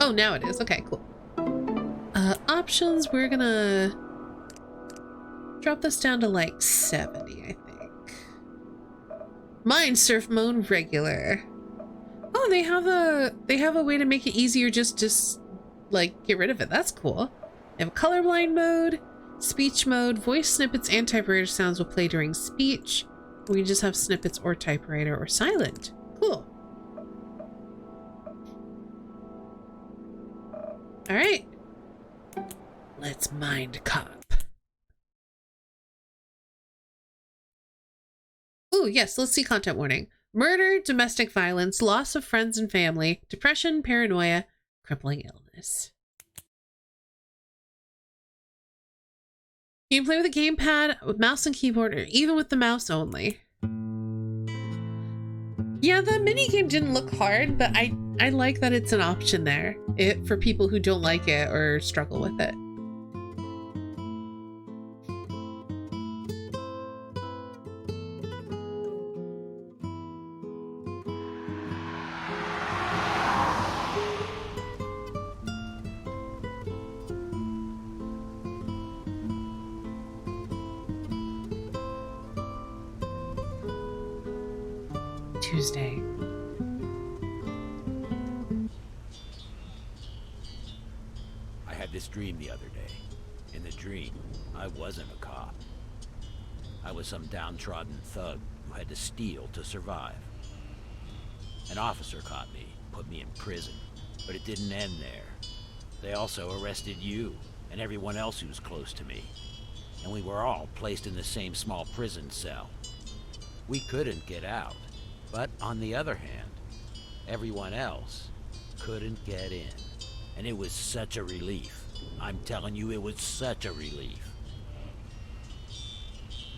Oh, now it is. Okay, cool. Options, we're gonna drop this down to like 70, I think. Mind surf mode regular. Oh, they have a way to make it easier just like get rid of it. That's cool. They have colorblind mode, speech mode, voice snippets and typewriter sounds will play during speech. We can just have snippets or typewriter or silent. Cool. All right. Let's Mindcop. Oh, yes, let's see content warning. Murder, domestic violence, loss of friends and family, depression, paranoia, crippling illness. You can play with a gamepad, with mouse and keyboard, or even with the mouse only. Yeah, the minigame didn't look hard, but I like that it's an option there for people who don't like it or struggle with it. Tuesday. I had this dream the other day. In the dream, I wasn't a cop. I was some downtrodden thug who had to steal to survive. An officer caught me, put me in prison, but it didn't end there. They also arrested you and everyone else who was close to me, and we were all placed in the same small prison cell. We couldn't get out. But on the other hand, everyone else couldn't get in. And it was such a relief. I'm telling you, it was such a relief.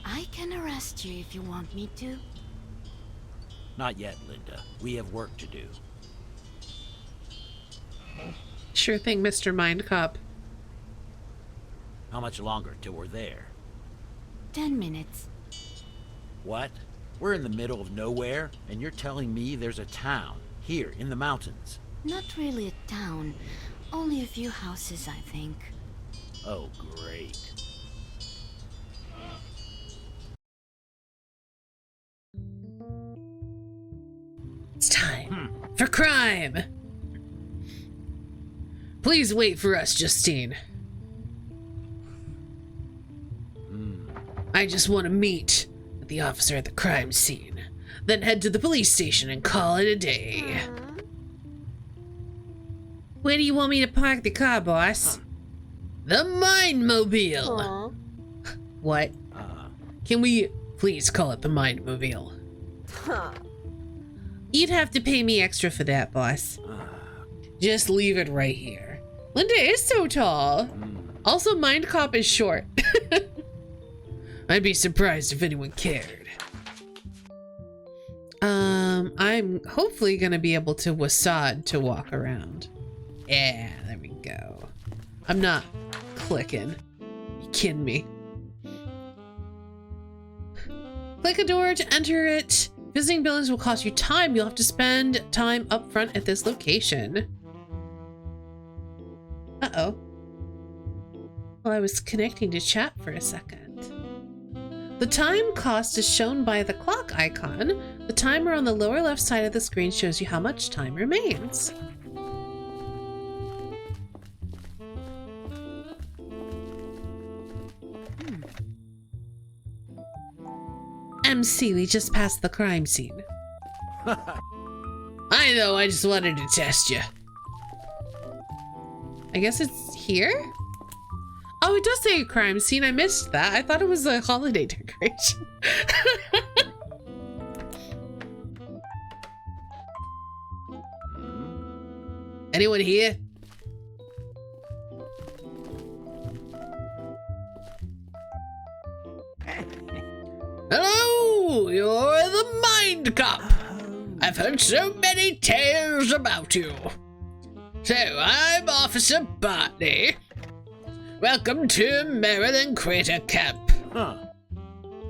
I can arrest you if you want me to. Not yet, Linda. We have work to do. Sure thing, Mr. Mindcop. How much longer till we're there? 10 minutes. What? We're in the middle of nowhere, and you're telling me there's a town here in the mountains? Not really a town. Only a few houses, I think. Oh, great. It's time for crime. Please wait for us, Justine. I just want to meet with the officer at the crime scene, then head to the police station and call it a day. Where do you want me to park the car, boss? The Mindmobile. What? Can we please call it the Mindmobile? You'd have to pay me extra for that, boss. Just leave it right here. Linda is so tall. Also, Mindcop is short. I'd be surprised if anyone cared. I'm hopefully gonna be able to Wasad to walk around. Yeah, there we go. I'm not clicking. You kidding me? Click a door to enter it. Visiting buildings will cost you time. You'll have to spend time up front at this location. Uh-oh. Well, I was connecting to chat for a second. The time cost is shown by the clock icon. The timer on the lower left side of the screen shows you how much time remains. MC, we just passed the crime scene. I know, I just wanted to test you. I guess it's here? Oh, it does say crime scene. I missed that. I thought it was a holiday decoration. Anyone here? Hello, you're the Mindcop. I've heard so many tales about you. So, I'm Officer Bartley. Welcome to Maryland Crater Camp.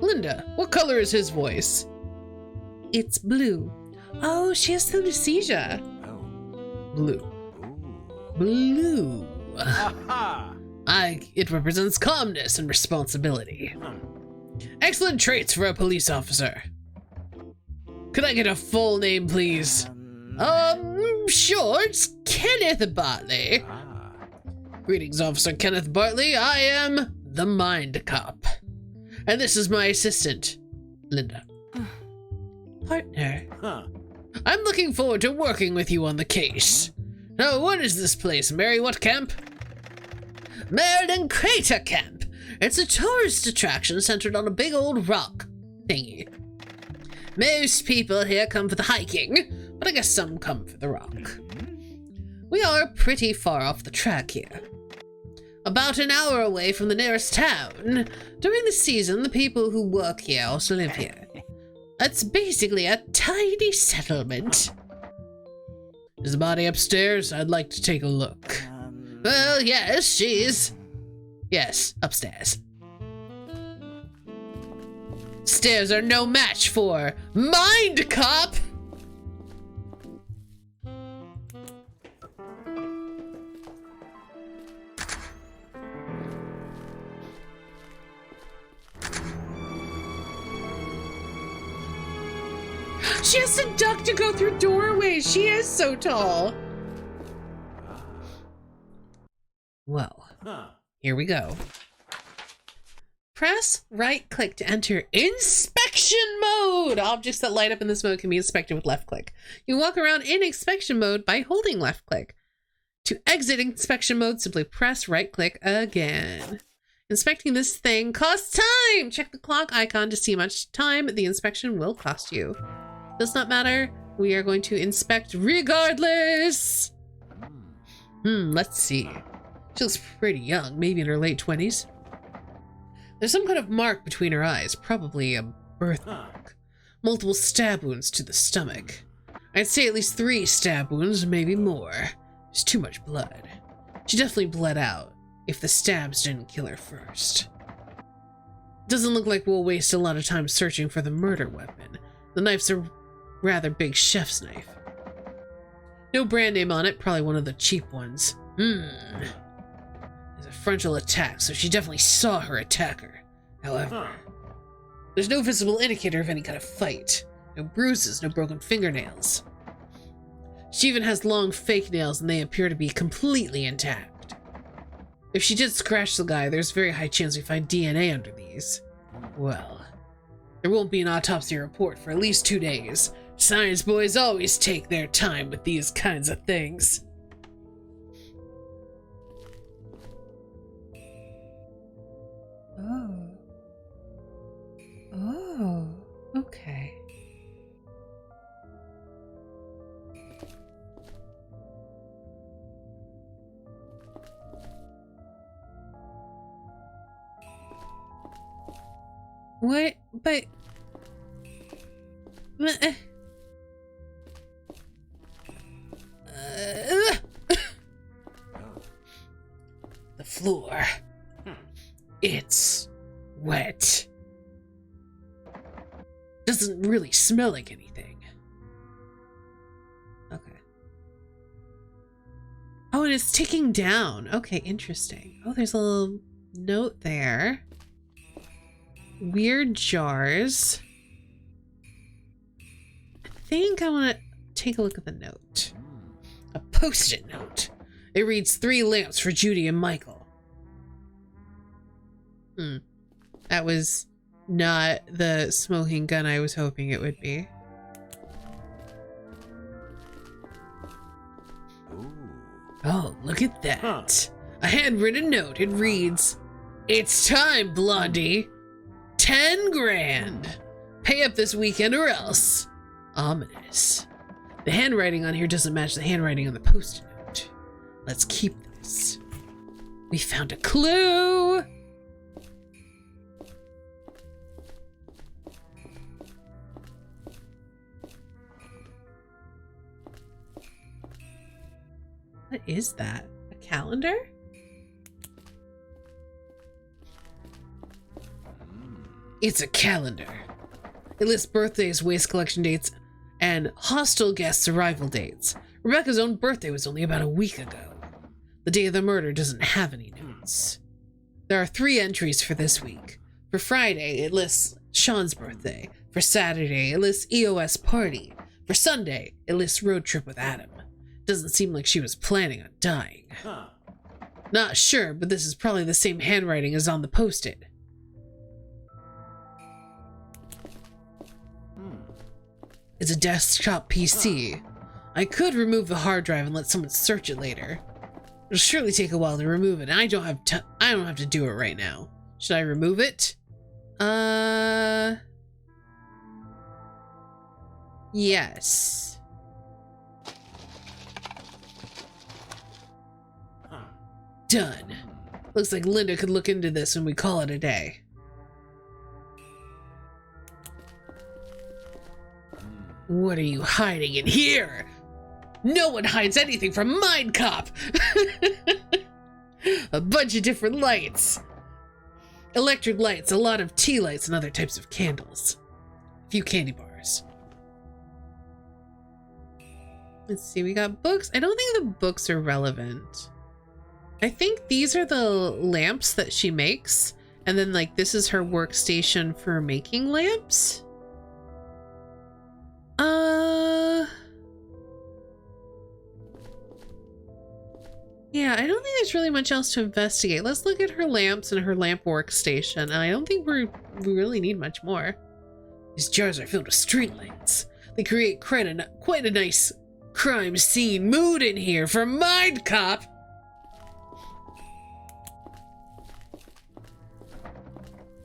Linda, what color is his voice? It's blue. Oh, she has synesthesia. Oh. Blue. Blue. Aha! It represents calmness and responsibility. Excellent traits for a police officer. Could I get a full name, please? Sure, it's Kenneth Bartley. Greetings, Officer Kenneth Bartley. I am the Mindcop. And this is my assistant, Linda. Partner. I'm looking forward to working with you on the case. Now, what is this place, Mary? What camp? Meriden Crater Camp. It's a tourist attraction centered on a big old rock thingy. Most people here come for the hiking, but I guess some come for the rock. We are pretty far off the track here. About an hour away from the nearest town. During the season, the people who work here also live here. It's basically a tiny settlement. Is the body upstairs? I'd like to take a look. Well, yes, she's... Yes, upstairs. Stairs are no match for Mindcop! She has to duck to go through doorways. She is so tall. Well, here we go. Press right click to enter inspection mode. Objects that light up in this mode can be inspected with left click. You walk around in inspection mode by holding left click. To exit inspection mode, simply press right click again. Inspecting this thing costs time. Check the clock icon to see how much time the inspection will cost you. Does not matter. We are going to inspect regardless. Let's see. She looks pretty young, maybe in her late 20s. There's some kind of mark between her eyes, probably a birthmark. Multiple stab wounds to the stomach. I'd say at least 3 stab wounds, maybe more. There's too much blood. She definitely bled out, if the stabs didn't kill her first. Doesn't look like we'll waste a lot of time searching for the murder weapon. The knife's a rather big chef's knife. No brand name on it, probably one of the cheap ones. There's a frontal attack, so she definitely saw her attacker. However, there's no visible indicator of any kind of fight. No bruises, no broken fingernails. She even has long fake nails and they appear to be completely intact. If she did scratch the guy, there's a very high chance we find DNA under these. Well, there won't be an autopsy report for at least 2 days. Science boys always take their time with these kinds of things. Oh, okay. What? But... The floor. It's wet. Doesn't really smell like anything. Okay. Oh, and it's ticking down. Okay, interesting. Oh, there's a little note there. Weird jars. I think I want to take a look at the note. A post-it note. It reads 3 lamps for Judy and Michael. That was not the smoking gun I was hoping it would be. Oh, look at that. A handwritten note. It reads, "It's time, Blondie. 10 grand. Pay up this weekend or else." Ominous. The handwriting on here doesn't match the handwriting on the post-it note. Let's keep this. We found a clue. What is that? A calendar? It's a calendar. It lists birthdays, waste collection dates, and hostel guests' arrival dates. Rebecca's own birthday was only about a week ago. The day of the murder doesn't have any notes. There are 3 entries for this week. For Friday, it lists Sean's birthday. For Saturday, it lists EOS party. For Sunday, it lists road trip with Adam. Doesn't seem like she was planning on dying. Not sure, but this is probably the same handwriting as on the post-it. It's a desktop PC. I could remove the hard drive and let someone search it later. It'll surely take a while to remove it, and I don't have to do it right now. Should I remove it? Yes. Done. Looks like Linda could look into this when we call it a day. What are you hiding in here? No one hides anything from Mindcop! A bunch of different lights. Electric lights, a lot of tea lights, and other types of candles. A few candy bars. Let's see, we got books. I don't think the books are relevant. I think these are the lamps that she makes. And then, like, this is her workstation for making lamps. Yeah, I don't think there's really much else to investigate. Let's look at her lamps and her lamp workstation. And I don't think we really need much more. These jars are filled with street lights. They create quite a nice crime scene mood in here for Mindcop.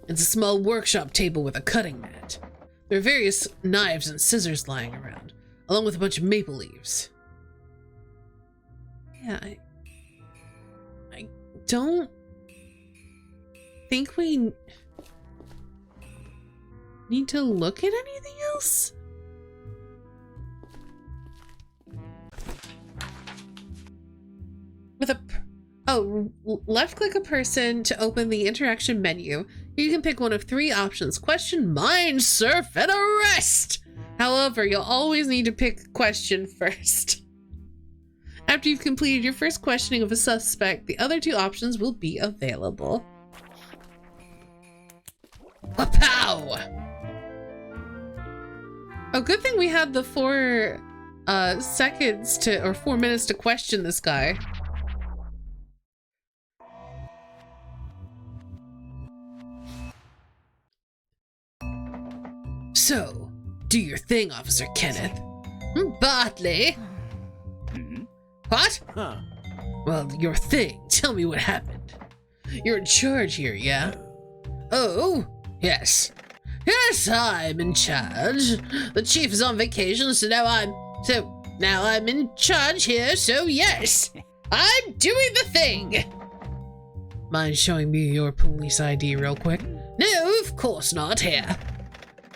It's a small workshop table with a cutting mat. There are various knives and scissors lying around, along with a bunch of maple leaves. Yeah, I don't think we need to look at anything else. With left click a person to open the interaction menu. You can pick one of 3 options: question, mind, surf, and arrest. However, you'll always need to pick question first. After you've completed your first questioning of a suspect, the other 2 options will be available. Pow! Oh, good thing we had the 4 seconds to, or 4 minutes to question this guy. So, do your thing, Officer Kenneth. Bartley? What? Well, your thing. Tell me what happened. You're in charge here, yeah? Oh, yes. Yes, I'm in charge. The chief is on vacation, so now I'm in charge here, so yes. I'm doing the thing. Mind showing me your police ID real quick? No, of course not here.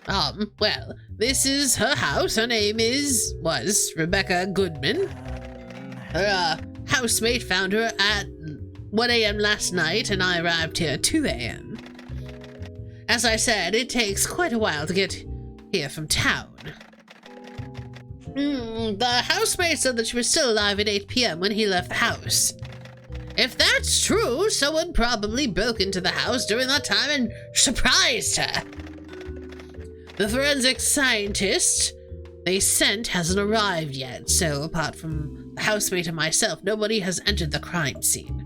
Well, this is her house. Her name was Rebecca Goodman. Her housemate found her at 1 a.m. last night, and I arrived here at 2 a.m. As I said, it takes quite a while to get here from town. The housemate said that she was still alive at 8 p.m. when he left the house. If that's true, someone probably broke into the house during that time and surprised her. The forensic scientist they sent hasn't arrived yet, so apart from the housemate and myself, nobody has entered the crime scene.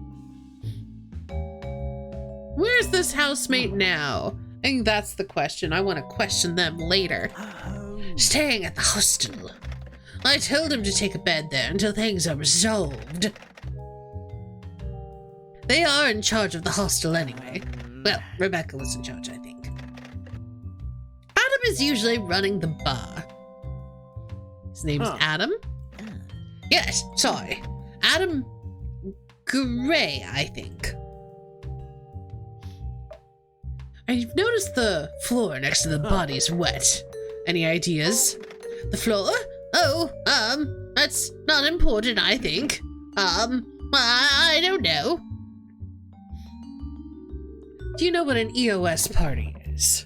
Where's this housemate now? I think that's the question. I want to question them later. Staying at the hostel. I told him to take a bed there until things are resolved. They are in charge of the hostel anyway. Well, Rebecca was in charge, I think. Adam is usually running the bar. His name's Adam? Yes, sorry. Adam Gray, I think. I've noticed the floor next to the body is wet. Any ideas? The floor? Oh, that's not important, I think. I don't know. Do you know what an EOS party is?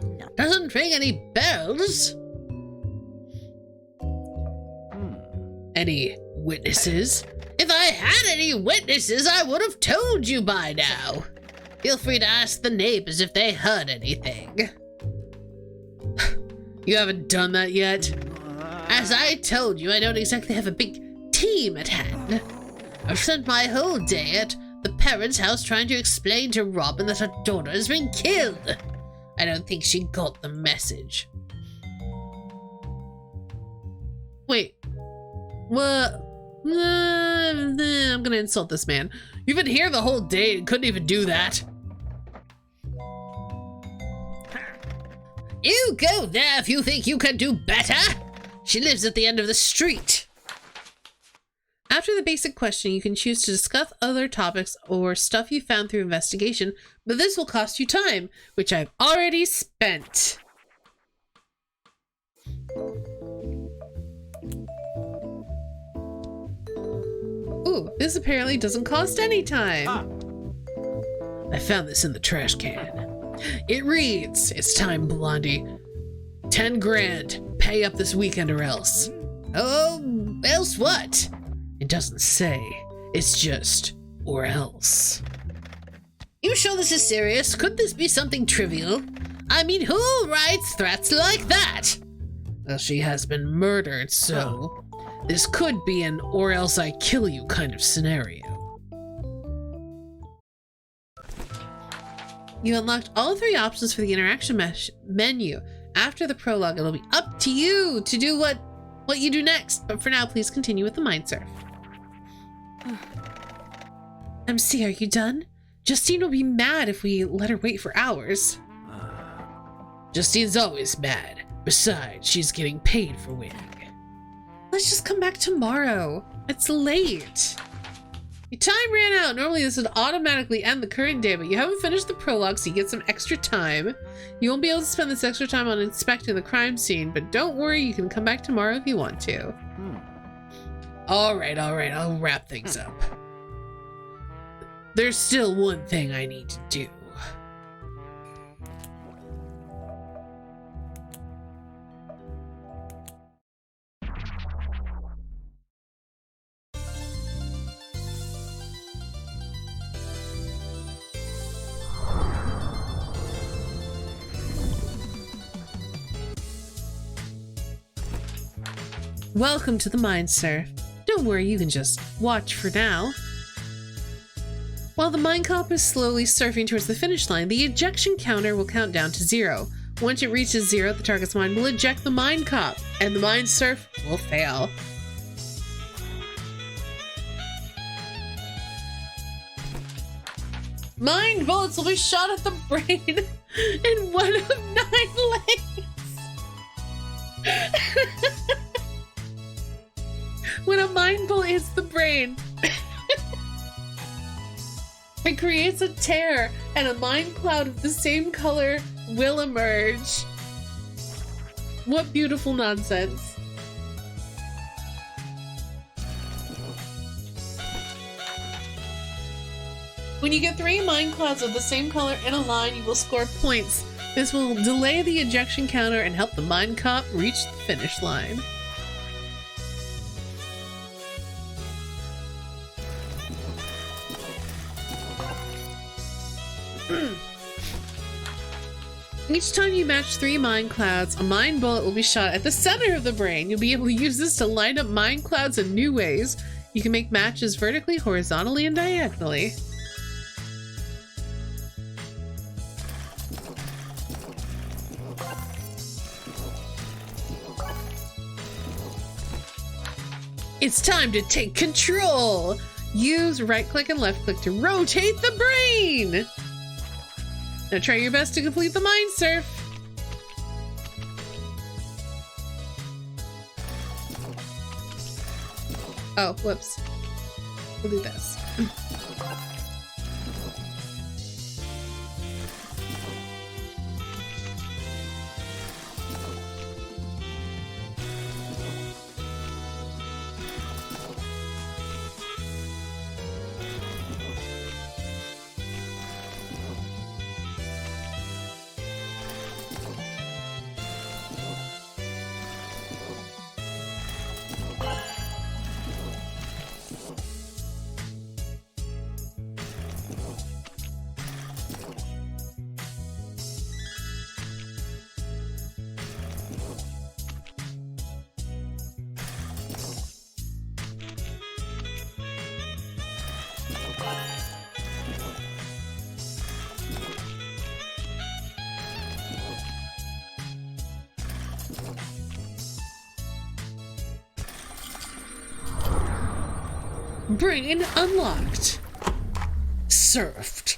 No. Doesn't ring any bells. Any witnesses? If I had any witnesses, I would have told you by now. Feel free to ask the neighbors if they heard anything. You haven't done that yet? As I told you, I don't exactly have a big team at hand. I've spent my whole day at the parents' house trying to explain to Robin that her daughter has been killed. I don't think she got the message. Wait. What? I'm gonna insult this man. You've been here the whole day and couldn't even do that. You go there if you think you can do better. She lives at the end of the street. After the basic question, you can choose to discuss other topics or stuff you found through investigation, but this will cost you time, which I've already spent. Ooh, this apparently doesn't cost any time. I found this in the trash can. It reads, it's time, Blondie. 10 grand. Pay up this weekend or else. Oh, else what? It doesn't say. It's just, or else. You sure this is serious? Could this be something trivial? I mean, who writes threats like that? Well, she has been murdered, so this could be an or else I kill you kind of scenario. You unlocked all 3 options for the interaction menu. After the prologue, it'll be up to you to do what you do next. But for now, please continue with the mind surf. MC, are you done? Justine will be mad if we let her wait for hours. Justine's always mad. Besides, she's getting paid for waiting. Let's just come back tomorrow. It's late. Your time ran out. Normally this would automatically end the current day, but you haven't finished the prologue, so you get some extra time. You won't be able to spend this extra time on inspecting the crime scene, but don't worry, you can come back tomorrow if you want to. All right, I'll wrap things up. There's still one thing I need to do. Welcome to the Mind Surf. Don't worry, you can just watch for now. While the Mindcop is slowly surfing towards the finish line, the ejection counter will count down to 0. Once it reaches 0, the target's mind will eject the Mindcop, and the Mind Surf will fail. Mind bullets will be shot at the brain in one of 9 lanes. When a mind bullet hits the brain, it creates a tear, and a mind cloud of the same color will emerge. What beautiful nonsense. When you get 3 mind clouds of the same color in a line, you will score points. This will delay the ejection counter and help the Mindcop reach the finish line. Each time you match 3 mind clouds, a mind bullet will be shot at the center of the brain. You'll be able to use this to line up mind clouds in new ways. You can make matches vertically, horizontally, and diagonally. It's time to take control! Use right click and left click to rotate the brain! Now try your best to complete the mind surf. Oh, whoops. We'll do this. Brain unlocked. Surfed.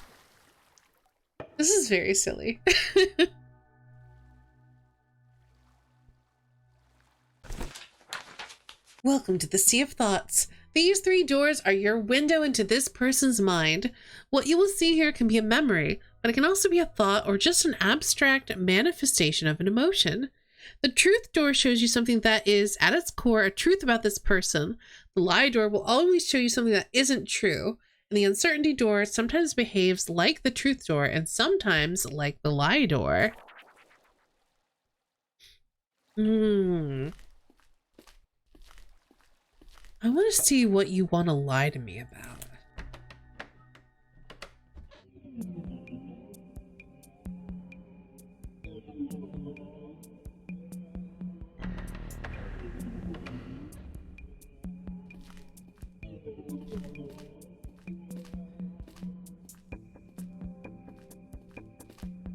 This is very silly. Welcome to the Sea of Thoughts. These 3 doors are your window into this person's mind. What you will see here can be a memory, but it can also be a thought or just an abstract manifestation of an emotion. The truth door shows you something that is, at its core, a truth about this person. The lie door will always show you something that isn't true. And the uncertainty door sometimes behaves like the truth door and sometimes like the lie door. I want to see what you want to lie to me about.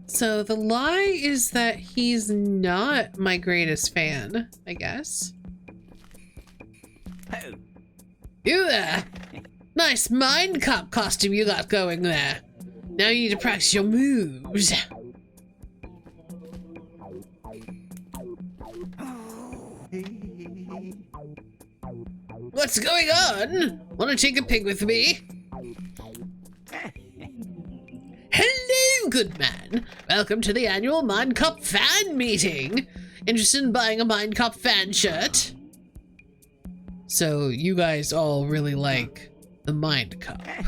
So the lie is that he's not my greatest fan, I guess. Oh. You there? Nice Mindcop costume you got going there. Now you need to practice your moves. What's going on? Want to take a pic with me? Hello, good man. Welcome to the annual Mindcop fan meeting. Interested in buying a Mindcop fan shirt? So you guys all really like the Mindcop.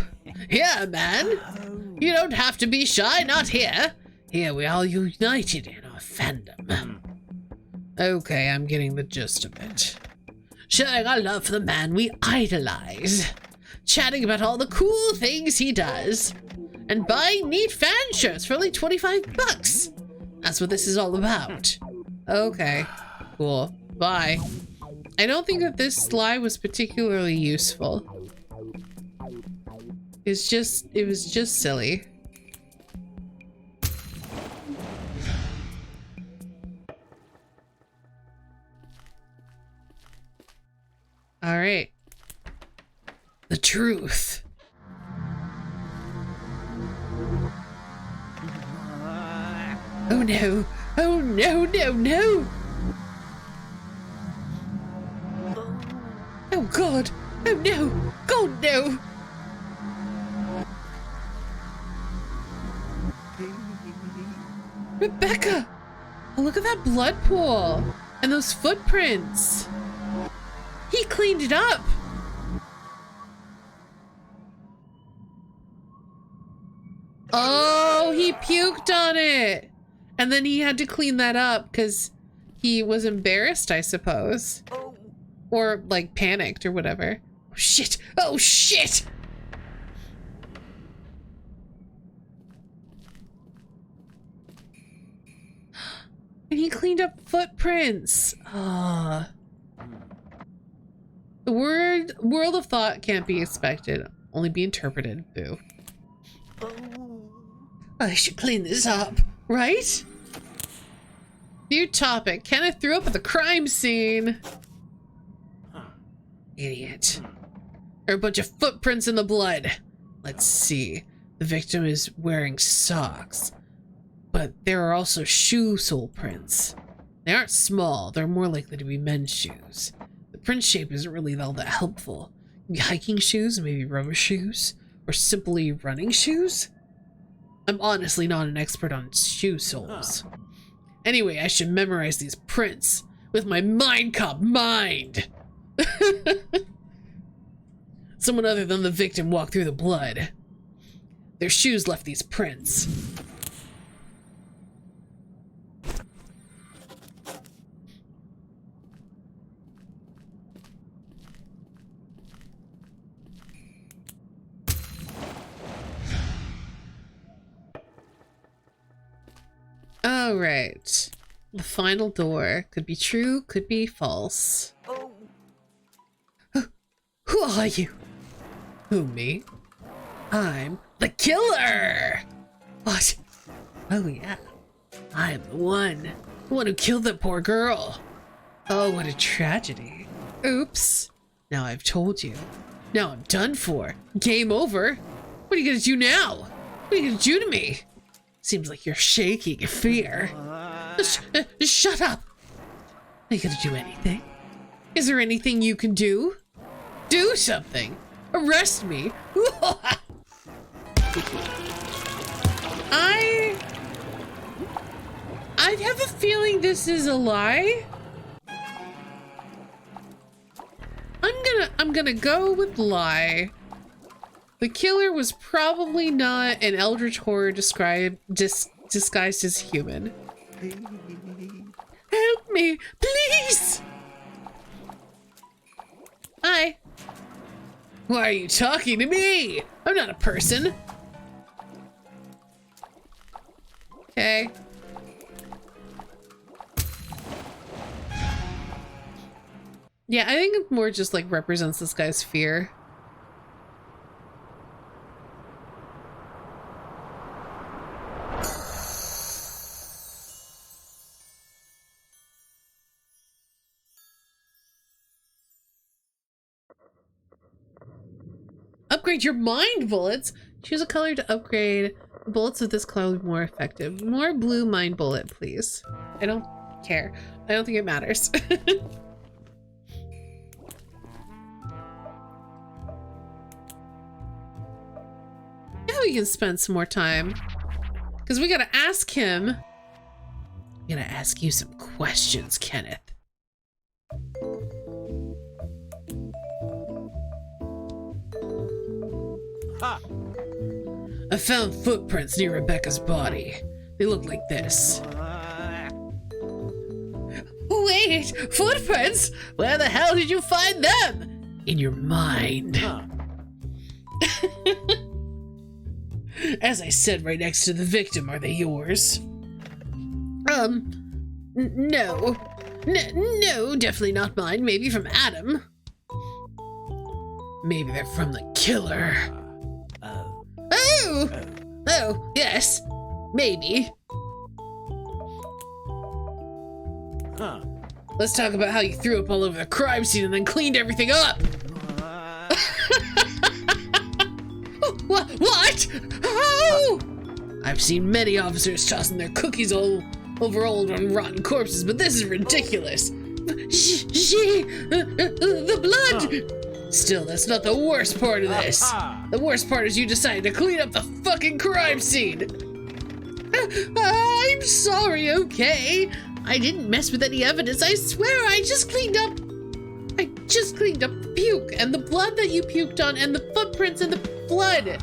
Yeah, man. You don't have to be shy, not here. Here we are united in our fandom. Okay, I'm getting the gist of it. Showing our love for the man we idolize. Chatting about all the cool things he does. And buying neat fan shirts for only 25 bucks. That's what this is all about. Okay, cool. Bye. I don't think that this slide was particularly useful. It was just silly. All right. The truth. Oh no. Oh no, no, no. Oh God. Oh no. God no. Rebecca. Oh, look at that blood pool and those footprints. He cleaned it up. Oh, he puked on it. And then he had to clean that up because he was embarrassed, I suppose. Or like panicked or whatever. Oh shit. Oh shit. And he cleaned up footprints. Ah. The world of thought can't be expected, only be interpreted. Boo. I should clean this up, right? New topic. Kenneth threw up at the crime scene. Idiot. There are a bunch of footprints in the blood. Let's see. The victim is wearing socks. But there are also shoe sole prints. They aren't small. They're more likely to be men's shoes. The print shape isn't really all that helpful. Maybe hiking shoes, maybe rubber shoes, or simply running shoes? I'm honestly not an expert on shoe soles. Anyway, I should memorize these prints with my Mindcop mind. Someone other than the victim walked through the blood. Their shoes left these prints. All right. The final door could be true, could be false. Who are you? Who, me? I'm the killer! What? Oh yeah, I'm the one who killed that poor girl. Oh, what a tragedy. Oops. Now I've told you. Now I'm done for. Game over. What are you gonna do now? What are you gonna do to me? Seems like you're shaking in fear. Shut up. Are you gonna do anything? Is there anything you can do? Do something. Arrest me. I'd have a feeling this is a lie. I'm gonna go with lie. The killer was probably not an eldritch horror disguised as human. Help me, please! Hi. Why are you talking to me? I'm not a person. Okay. Yeah, I think it more just like represents this guy's fear. Upgrade your mind bullets. Choose a color to upgrade bullets of this color more effective. More blue mind bullet, please. I don't care. I don't think it matters. Now we can spend some more time. Because we gotta ask him. We gotta ask you some questions, Kenneth. Ha! I found footprints near Rebecca's body. They look like this. Wait, footprints? Where the hell did you find them? In your mind. Huh. As I said, right next to the victim, are they yours? No. No, definitely not mine. Maybe from Adam. Maybe they're from the killer. Oh, yes. Maybe. Huh. Let's talk about how you threw up all over the crime scene and then cleaned everything up. What? Oh! I've seen many officers tossing their cookies all over old and rotten corpses, but this is ridiculous. The blood! Still, that's not the worst part of this. The worst part is you decided to clean up the fucking crime scene. I'm sorry, okay? I didn't mess with any evidence. I swear I just cleaned up the puke and the blood that you puked on and the footprints and the blood.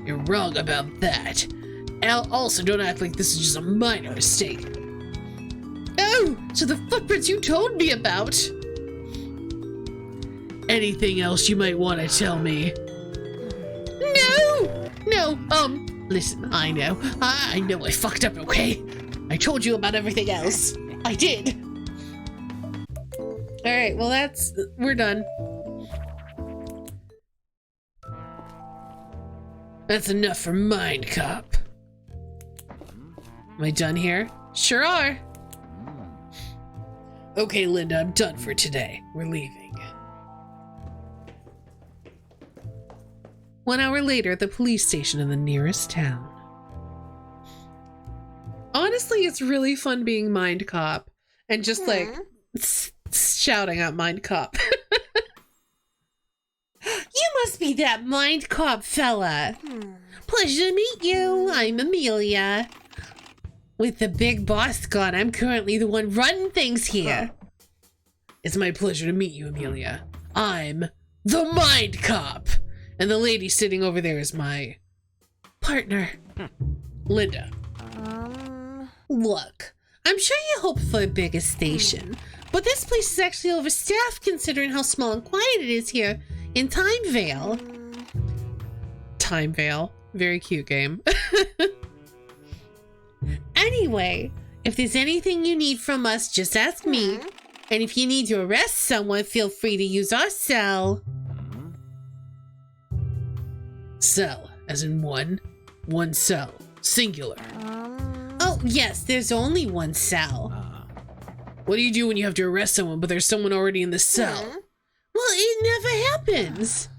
You're wrong about that. Also, don't act like this is just a minor mistake. Oh, so the footprints you told me about. Anything else you might want to tell me? No, listen, I know I fucked up, okay? I told you about everything else. I did. All right, well we're done. That's enough for Mindcop. Am I done here? Sure are. Okay, Linda, I'm done for today. We're leaving. 1 hour later at the police station in the nearest town. Honestly, it's really fun being Mindcop and just like shouting at Mindcop. You must be that Mindcop fella. Pleasure to meet you. I'm Amelia. With the big boss gone, I'm currently the one running things here. It's my pleasure to meet you, Amelia. I'm the Mindcop. And the lady sitting over there is my partner, Linda. Look, I'm sure you hope for a bigger station, but this place is actually overstaffed considering how small and quiet it is here in Timevale. Timevale, very cute game. Anyway, if there's anything you need from us, just ask me. And if you need to arrest someone, feel free to use our cell. Cell, as in one cell, singular. Oh, yes, there's only one cell. What do you do when you have to arrest someone, but there's someone already in the cell? Well, it never happens.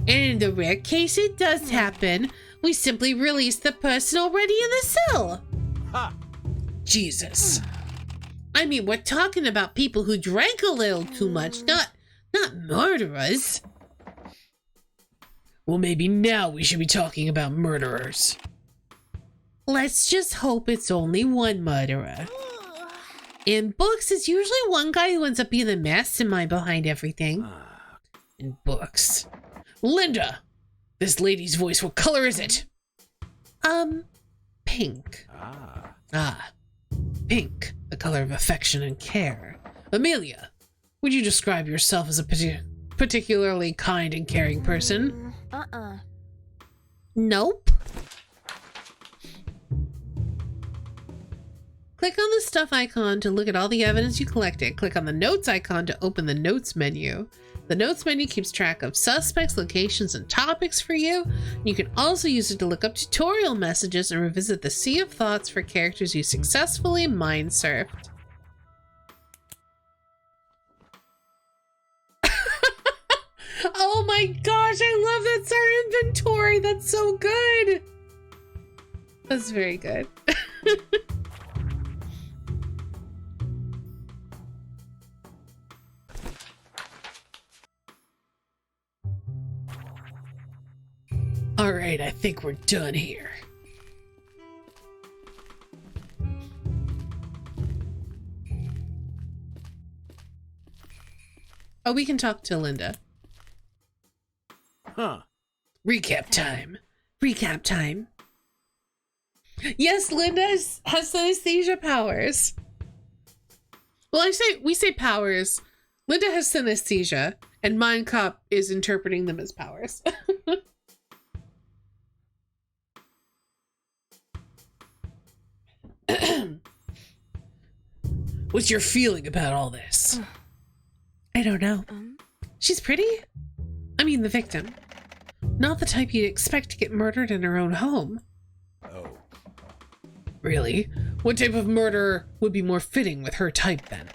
And in the rare case it does happen, we simply release the person already in the cell. Ha! Jesus. I mean, we're talking about people who drank a little too much, not murderers. Well, maybe now we should be talking about murderers. Let's just hope it's only one murderer. In books, it's usually one guy who ends up being the mastermind behind everything. In books. Linda! This lady's voice, what color is it? Pink. Pink. The color of affection and care. Amelia, would you describe yourself as a particularly kind and caring person? Nope. Click on the stuff icon to look at all the evidence you collected. Click on the notes icon to open the notes menu. The notes menu keeps track of suspects, locations, and topics for you. You can also use it to look up tutorial messages and revisit the sea of thoughts for characters you successfully mind surfed. Oh my gosh, I love that's our inventory. That's so good. That's very good. All right, I think we're done here. Oh, we can talk to Linda. Huh. Recap time. Recap time. Yes, Linda has synesthesia powers. Well, we say powers. Linda has synesthesia, and Mindcop is interpreting them as powers. What's your feeling about all this? I don't know. She's pretty. I mean, the victim. Not the type you'd expect to get murdered in her own home. Oh. Really? What type of murder would be more fitting with her type then?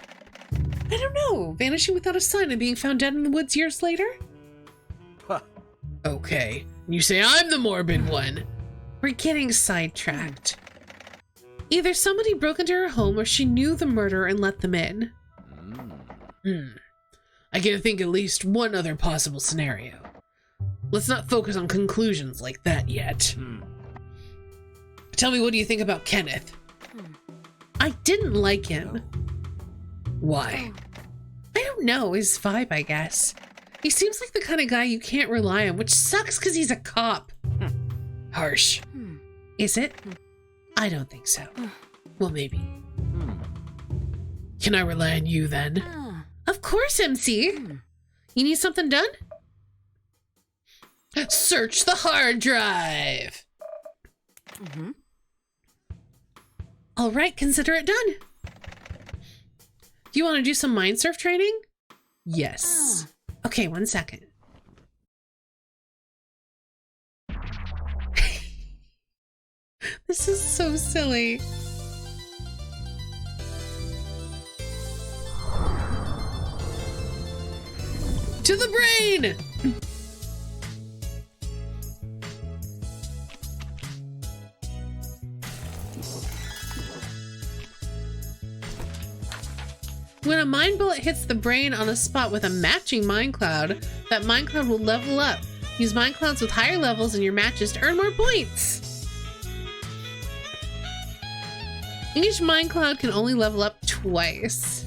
I don't know. Vanishing without a sign and being found dead in the woods years later? Huh. Okay. You say I'm the morbid one. We're getting sidetracked. Either somebody broke into her home or she knew the murderer and let them in. I can think at least one other possible scenario. Let's not focus on conclusions like that yet. Tell me, what do you think about Kenneth? I didn't like him. Why? I don't know, his vibe, I guess. He seems like the kind of guy you can't rely on, which sucks because he's a cop. Harsh. Is it? I don't think so. Well, maybe. Can I rely on you then? Of course, MC. You need something done? Search the hard drive! All right, consider it done. Do you want to do some mind surf training? Yes. Okay, 1 second. This is so silly. To the brain! When a mind bullet hits the brain on a spot with a matching mind cloud, that mind cloud will level up. Use mind clouds with higher levels in your matches to earn more points. Each mind cloud can only level up twice.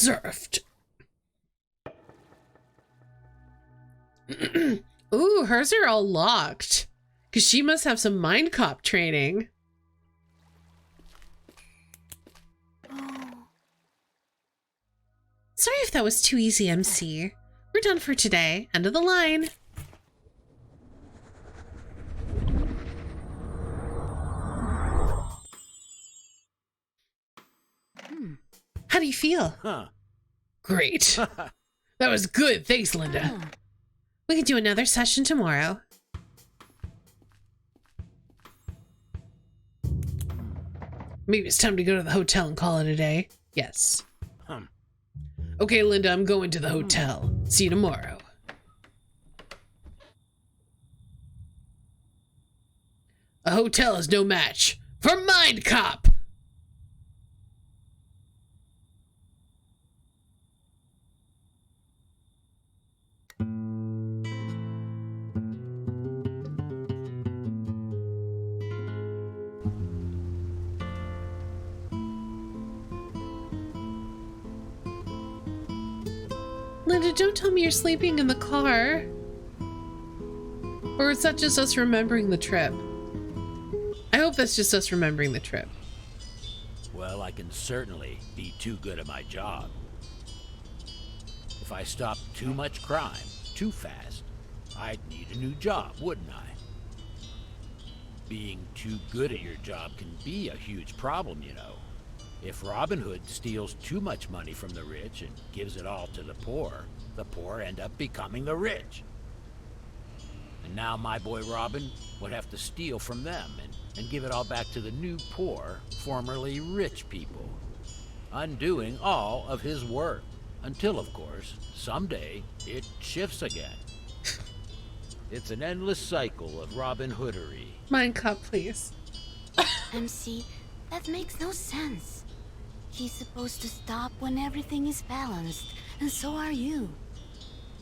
surfed. Ooh, hers are all locked. Because she must have some Mindcop training. Sorry if that was too easy, MC. We're done for today. End of the line. How do you feel? Huh. Great. That was good. Thanks, Linda. We can do another session tomorrow. Maybe it's time to go to the hotel and call it a day. Yes. Okay, Linda, I'm going to the hotel. See you tomorrow. A hotel is no match for Mindcop! Linda, don't tell me you're sleeping in the car. Or is that just us remembering the trip? I hope that's just us remembering the trip. Well, I can certainly be too good at my job. If I stopped too much crime too fast, I'd need a new job, wouldn't I? Being too good at your job can be a huge problem, you know. If Robin Hood steals too much money from the rich and gives it all to the poor end up becoming the rich. And now my boy Robin would have to steal from them and give it all back to the new poor, formerly rich people, undoing all of his work, until, of course, someday it shifts again. It's an endless cycle of Robin Hoodery. Mindcop, please. MC, that makes no sense. He's supposed to stop when everything is balanced, and so are you.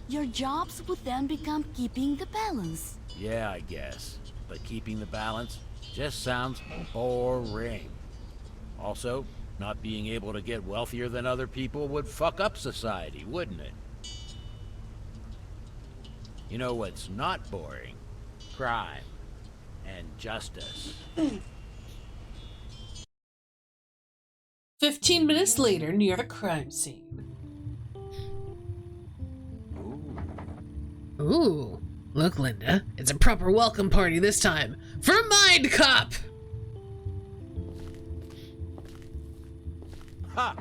Your jobs would then become keeping the balance. Yeah, I guess. But keeping the balance just sounds boring. Also, not being able to get wealthier than other people would fuck up society, wouldn't it? You know what's not boring? Crime and justice. 15 minutes later, near the crime scene. Ooh, look, Linda, it's a proper welcome party this time for Mindcop! Ha!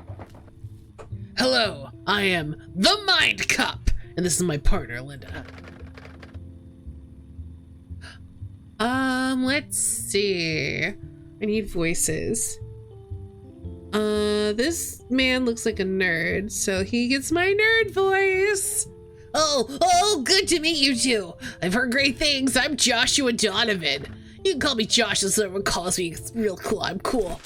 Hello, I am the Mindcop, and this is my partner, Linda. Let's see. I need voices. This man looks like a nerd, so he gets my nerd voice. Oh, good to meet you two. I've heard great things. I'm Joshua Donovan. You can call me Josh as everyone calls me. It's real cool. I'm cool.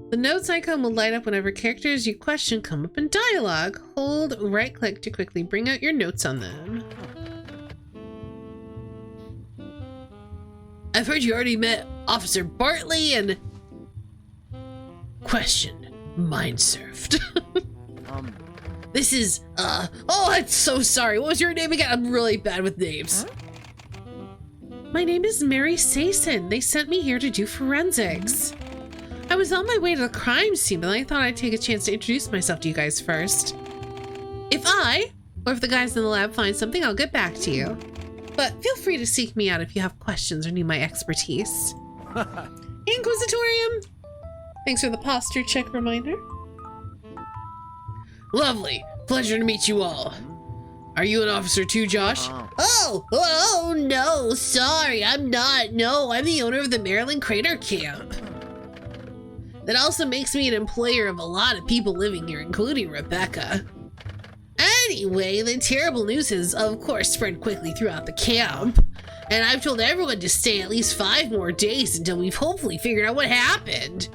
The notes icon will light up whenever characters you question come up in dialogue. Hold right click to quickly bring out your notes on them. I've heard you already met Officer Bartley and... Question. Mind surfed. This is, oh, I'm so sorry. What was your name again? I'm really bad with names. My name is Mary Sason. They sent me here to do forensics. I was on my way to the crime scene, but I thought I'd take a chance to introduce myself to you guys first. If I, or if the guys in the lab find something, I'll get back to you. But feel free to seek me out if you have questions or need my expertise. Inquisitorium! Thanks for the posture check reminder. Lovely. Pleasure to meet you all. Are you an officer too, Josh? Oh, no, sorry, I'm not. No, I'm the owner of the Maryland Crater Camp. That also makes me an employer of a lot of people living here, including Rebecca. Anyway, the terrible news has, of course, spread quickly throughout the camp. And I've told everyone to stay at least 5 more days until we've hopefully figured out what happened.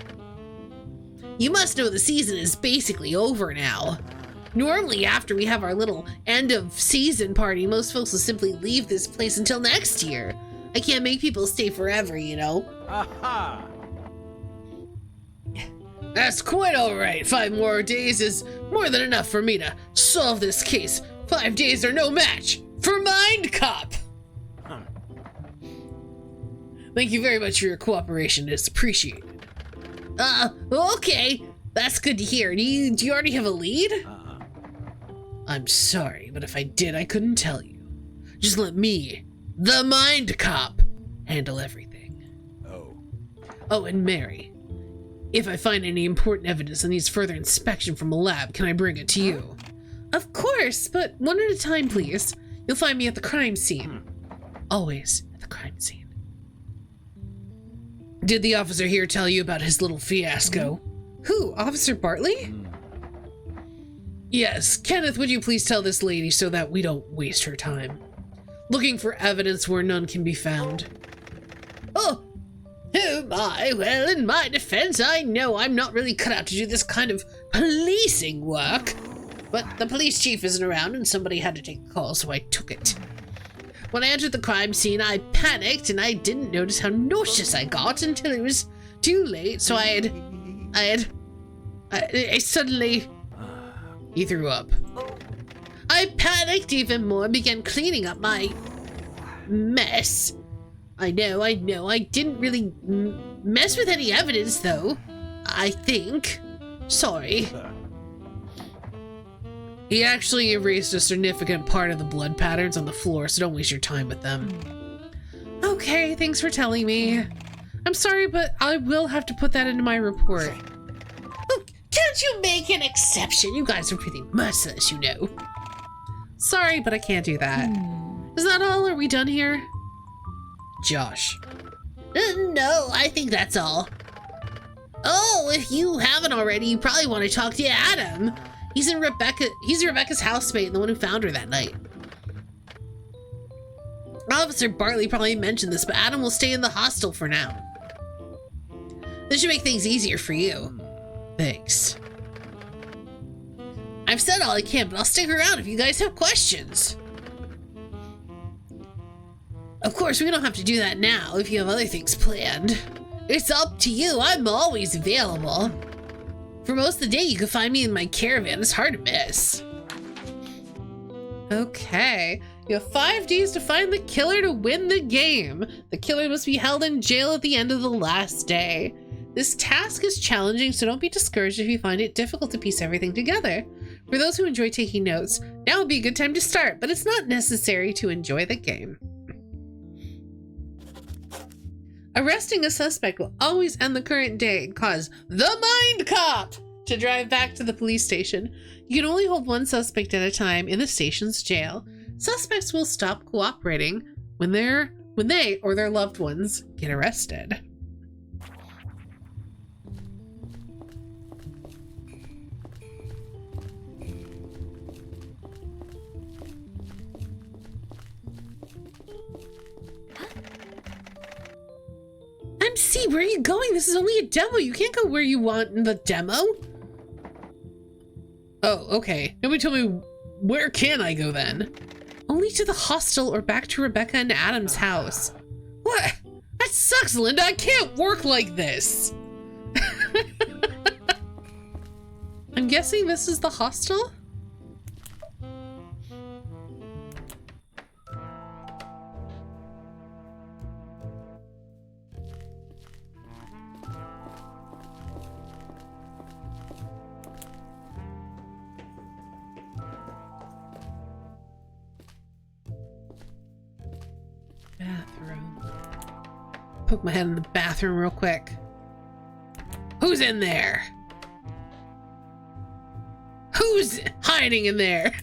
You must know the season is basically over now. Normally, after we have our little end of season party, most folks will simply leave this place until next year. I can't make people stay forever, you know. Aha! That's quite alright. 5 more days is more than enough for me to solve this case. 5 days are no match for Mindcop! Thank you very much for your cooperation. It's appreciated. Okay. That's good to hear. Do you already have a lead? I'm sorry, but if I did, I couldn't tell you. Just let me, the Mindcop, handle everything. Oh, and Mary, if I find any important evidence that needs further inspection from a lab, can I bring it to you? Of course, but one at a time, please. You'll find me at the crime scene. Always at the crime scene. Did the officer here tell you about his little fiasco? Who, Officer Bartley? Yes. Kenneth, would you please tell this lady so that we don't waste her time? Looking for evidence where none can be found. Oh my, well, in my defense, I know I'm not really cut out to do this kind of policing work. But the police chief isn't around and somebody had to take a call, so I took it. When I entered the crime scene, I panicked and I didn't notice how nauseous I got until it was too late, so I suddenly... He threw up. I panicked even more and began cleaning up my mess. I know, I didn't really mess with any evidence, though. I think. Sorry. He actually erased a significant part of the blood patterns on the floor, so don't waste your time with them. Okay, thanks for telling me. I'm sorry, but I will have to put that into my report. Oh, can't you make an exception? You guys are pretty merciless, you know. Sorry, but I can't do that. Is that all? Are we done here? Josh. No, I think that's all. Oh, if you haven't already, you probably want to talk to Adam. He's Rebecca's housemate and the one who found her that night. Officer Bartley probably mentioned this, but Adam will stay in the hostel for now. This should make things easier for you. Thanks. I've said all I can, but I'll stick around if you guys have questions. Of course, we don't have to do that now if you have other things planned. It's up to you. I'm always available. For most of the day, you can find me in my caravan. It's hard to miss. Okay. You have 5 days to find the killer to win the game. The killer must be held in jail at the end of the last day. This task is challenging, so don't be discouraged if you find it difficult to piece everything together. For those who enjoy taking notes, now would be a good time to start, but it's not necessary to enjoy the game. Arresting a suspect will always end the current day and cause the Mindcop to drive back to the police station. You can only hold one suspect at a time in the station's jail. Suspects will stop cooperating when they or their loved ones get arrested. MC, where are you going? This is only a demo. You can't go where you want in the demo. Oh, okay. Nobody told me where can I go then? Only to the hostel or back to Rebecca and Adam's house. What? That sucks, Linda. I can't work like this. I'm guessing this is the hostel? Bathroom. Poke my head in the bathroom real quick. Who's in there? Who's hiding in there?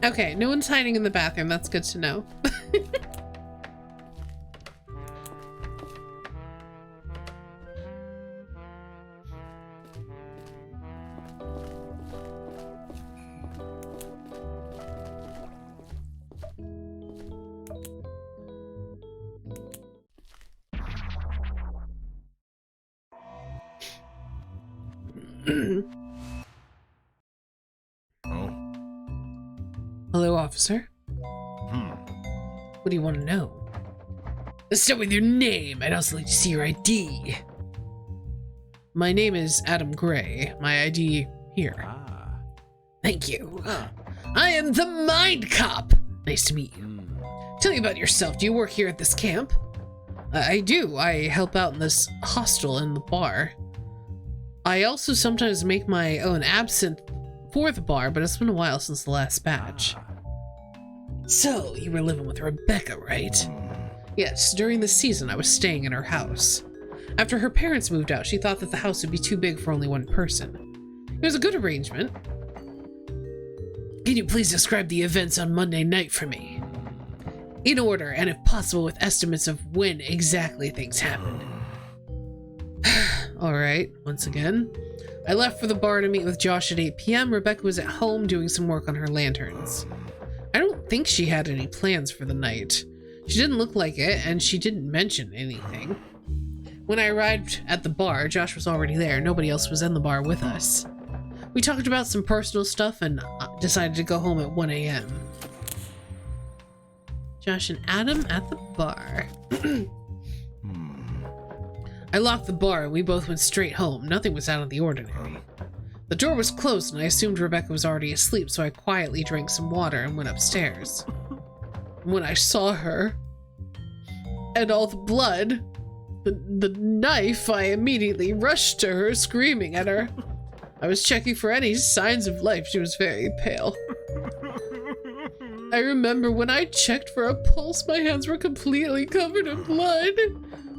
Okay, no one's hiding in the bathroom. That's good to know. Hello, officer. What do you want to know? Let's start with your name. I'd also like to see your ID. My name is Adam Gray. My ID here. Thank you. I am the Mindcop. Nice to meet you. Tell me about yourself. Do you work here at this camp? I do. I help out in this hostel in the bar. I also sometimes make my own absinthe for the bar, but it's been a while since the last batch. So, you were living with Rebecca, right? Yes, during the season I was staying in her house. After her parents moved out, she thought that the house would be too big for only one person. It was a good arrangement. Can you please describe the events on Monday night for me? In order, and if possible with estimates of when exactly things happened. Alright, once again. I left for the bar to meet with Josh at 8 p.m. Rebecca was at home doing some work on her lanterns. I don't think she had any plans for the night. She didn't look like it, and she didn't mention anything. When I arrived at the bar, Josh was already there. Nobody else was in the bar with us. We talked about some personal stuff and decided to go home at 1 a.m. Josh and Adam at the bar. I locked the bar and we both went straight home. Nothing was out of the ordinary. The door was closed and I assumed Rebecca was already asleep, so I quietly drank some water and went upstairs. When I saw her and all the blood, the knife, I immediately rushed to her, screaming at her. I was checking for any signs of life. She was very pale. I remember when I checked for a pulse, my hands were completely covered in blood.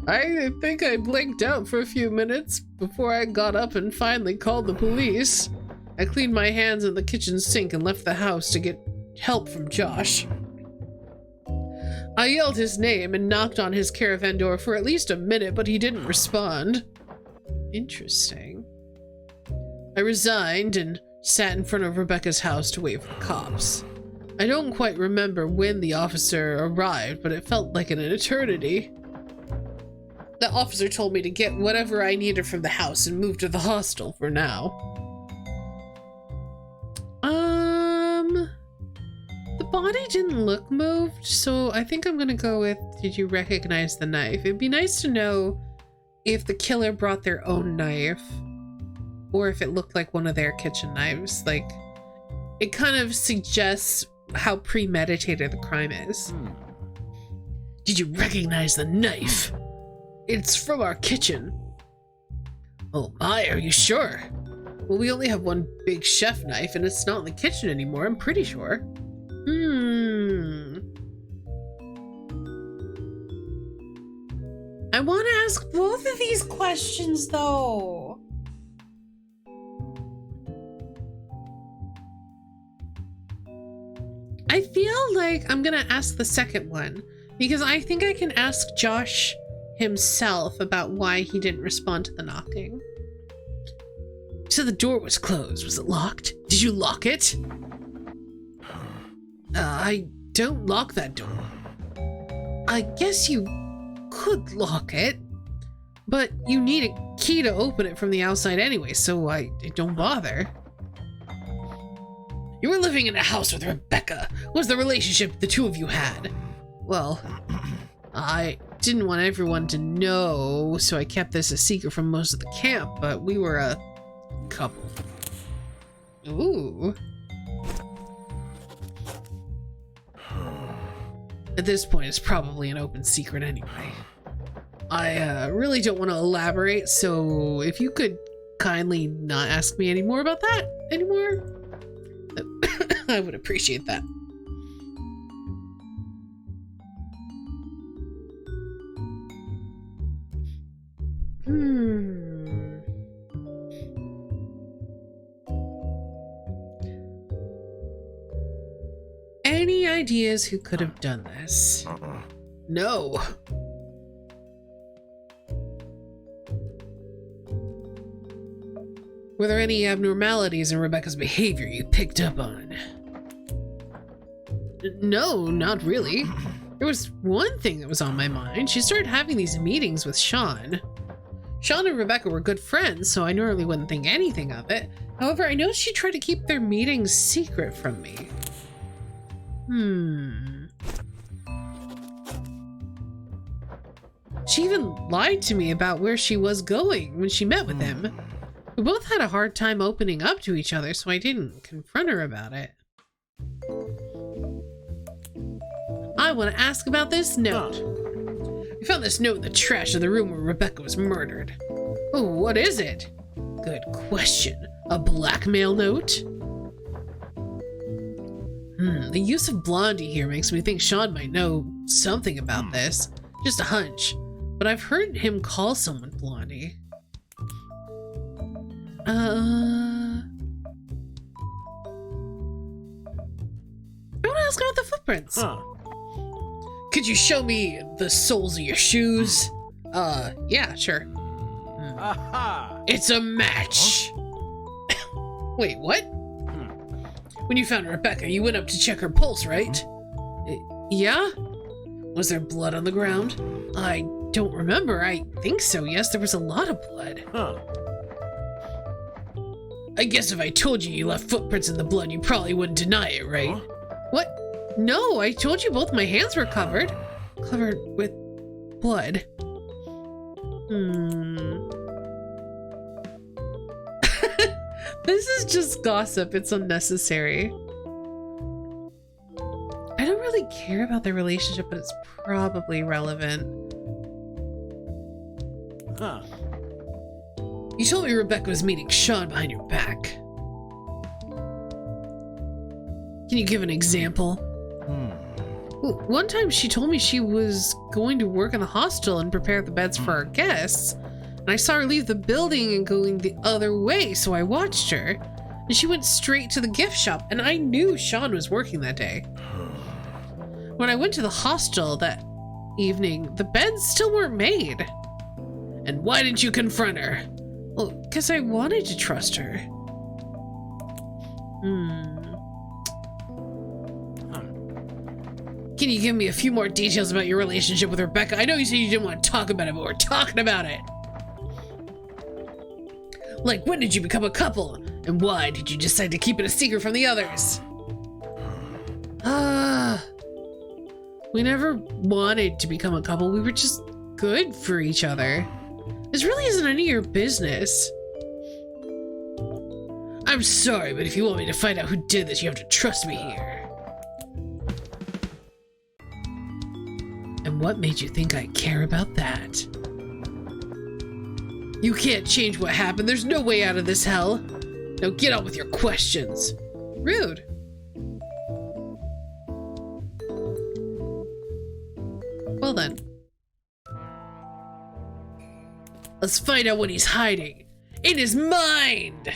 I think I blanked out for a few minutes before I got up and finally called the police. I cleaned my hands in the kitchen sink and left the house to get help from Josh. I yelled his name and knocked on his caravan door for at least a minute, but he didn't respond. Interesting. I resigned and sat in front of Rebecca's house to wait for the cops. I don't quite remember when the officer arrived, but it felt like an eternity. The officer told me to get whatever I needed from the house and move to the hostel for now. The body didn't look moved, so I think I'm gonna go with, did you recognize the knife? It'd be nice to know if the killer brought their own knife or if it looked like one of their kitchen knives. Like, it kind of suggests how premeditated the crime is. Did you recognize the knife? It's from our kitchen. Oh my, are you sure? Well, we only have one big chef knife and it's not in the kitchen anymore, I'm pretty sure. I want to ask both of these questions though. I feel like I'm gonna ask the second one because I think I can ask Josh himself about why he didn't respond to the knocking. So the door was closed. Was it locked? Did you lock it? I don't lock that door. I guess you could lock it, but you need a key to open it from the outside anyway, so I don't bother. You were living in a house with Rebecca. What was the relationship the two of you had? Well, I didn't want everyone to know, so I kept this a secret from most of the camp, but we were a couple. Ooh. At this point, it's probably an open secret anyway. I really don't want to elaborate, so if you could kindly not ask me any more about that anymore, I would appreciate that. Any ideas who could have done this? No. Were there any abnormalities in Rebecca's behavior you picked up on? No, not really. There was one thing that was on my mind. She started having these meetings with Sean. Sean and Rebecca were good friends, so I normally wouldn't think anything of it. However, I know she tried to keep their meetings secret from me. She even lied to me about where she was going when she met with him. We both had a hard time opening up to each other, so I didn't confront her about it. I want to ask about this note. We found this note in the trash of the room where Rebecca was murdered. Oh, what is it? Good question. A blackmail note? The use of Blondie here makes me think Sean might know something about this. Just a hunch. But I've heard him call someone Blondie. I want to ask about the footprints. Could you show me the soles of your shoes? Yeah, sure. Aha! It's a match! Wait, what? When you found Rebecca, you went up to check her pulse, right? Yeah? Was there blood on the ground? I don't remember. I think so, yes. There was a lot of blood. I guess if I told you you left footprints in the blood, you probably wouldn't deny it, right? What? No, I told you both my hands were covered. Covered with blood. This is just gossip. It's unnecessary. I don't really care about their relationship, but it's probably relevant. You told me Rebecca was meeting Sean behind your back. Can you give an example? Well, one time she told me she was going to work in the hostel and prepare the beds for our guests. And I saw her leave the building and going the other way, so I watched her. And she went straight to the gift shop, and I knew Sean was working that day. When I went to the hostel that evening, the beds still weren't made. And why didn't you confront her? Well, because I wanted to trust her. Can you give me a few more details about your relationship with Rebecca? I know you said you didn't want to talk about it, but we're talking about it. Like, when did you become a couple? And why did you decide to keep it a secret from the others? We never wanted to become a couple. We were just good for each other. This really isn't any of your business. I'm sorry, but if you want me to find out who did this, you have to trust me here. And what made you think I care about that? You can't change what happened. There's no way out of this hell. Now get on with your questions. Rude. Well then. Let's find out what he's hiding. In his mind!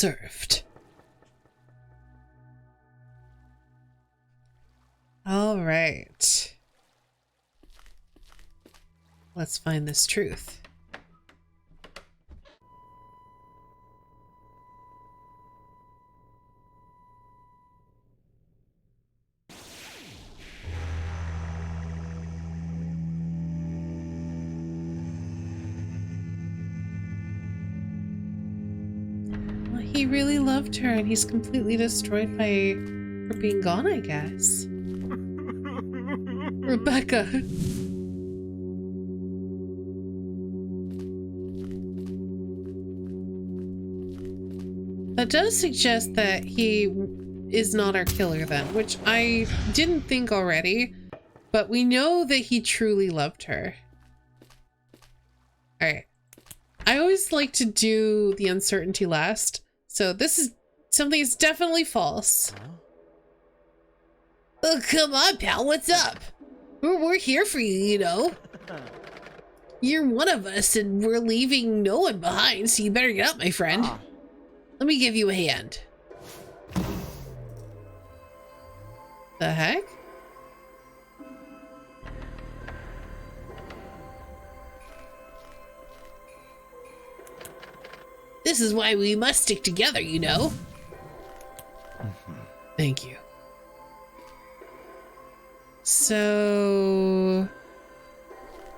surfed. All right. Let's find this truth. Well, he really loved her and he's completely destroyed by her being gone, I guess. Rebecca. That does suggest that he is not our killer then, which I didn't think already, but we know that he truly loved her. Alright. I always like to do the uncertainty last, so this is something that's definitely false. Oh, come on, pal, what's up? We're here for you, you know. You're one of us and we're leaving no one behind, so you better get up, my friend. Let me give you a hand. The heck? This is why we must stick together, you know. Thank you. So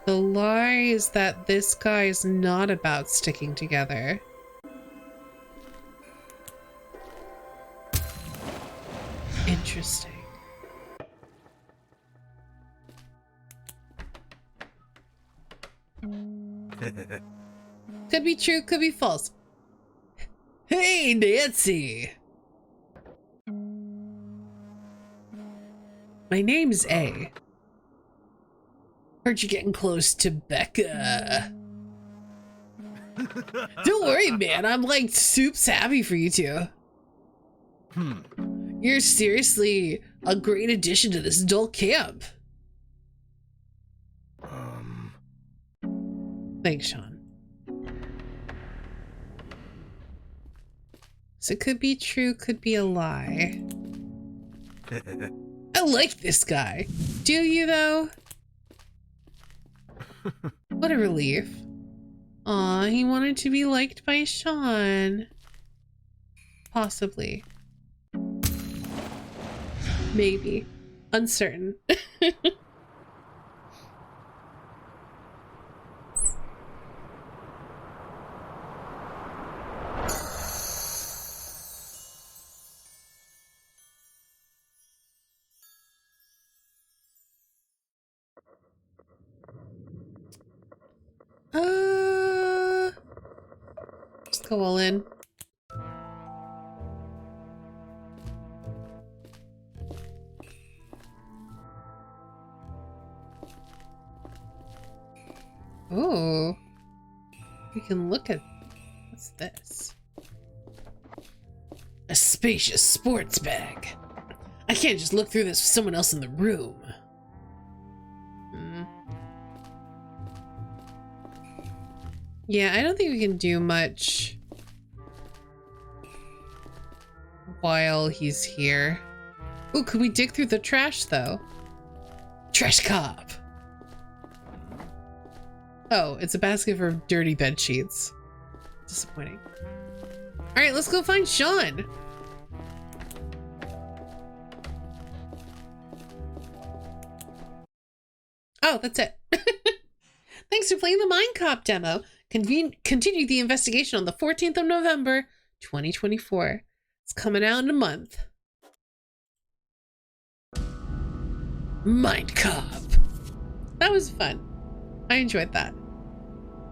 the lie is that this guy is not about sticking together. Interesting. Could be true, could be false. Hey, Nancy. My name's A. Heard you getting close to Becca. Don't worry, man. I'm like soups happy for you two. You're seriously a great addition to this adult camp. Thanks, Sean. So it could be true, could be a lie. I like this guy. Do you, though? What a relief. Aw, he wanted to be liked by Sean. Possibly. Maybe. Uncertain. Just go all in. Oh, we can look at, what's this? A spacious sports bag. I can't just look through this with someone else in the room. Yeah, I don't think we can do much while he's here. Oh, could we dig through the trash though? Trash cop. Oh, it's a basket for dirty bed sheets. Disappointing. All right, let's go find Sean. Oh, that's it. Thanks for playing the Mindcop demo. Continue the investigation on the 14th of November, 2024. It's coming out in a month. Mindcop. That was fun. I enjoyed that.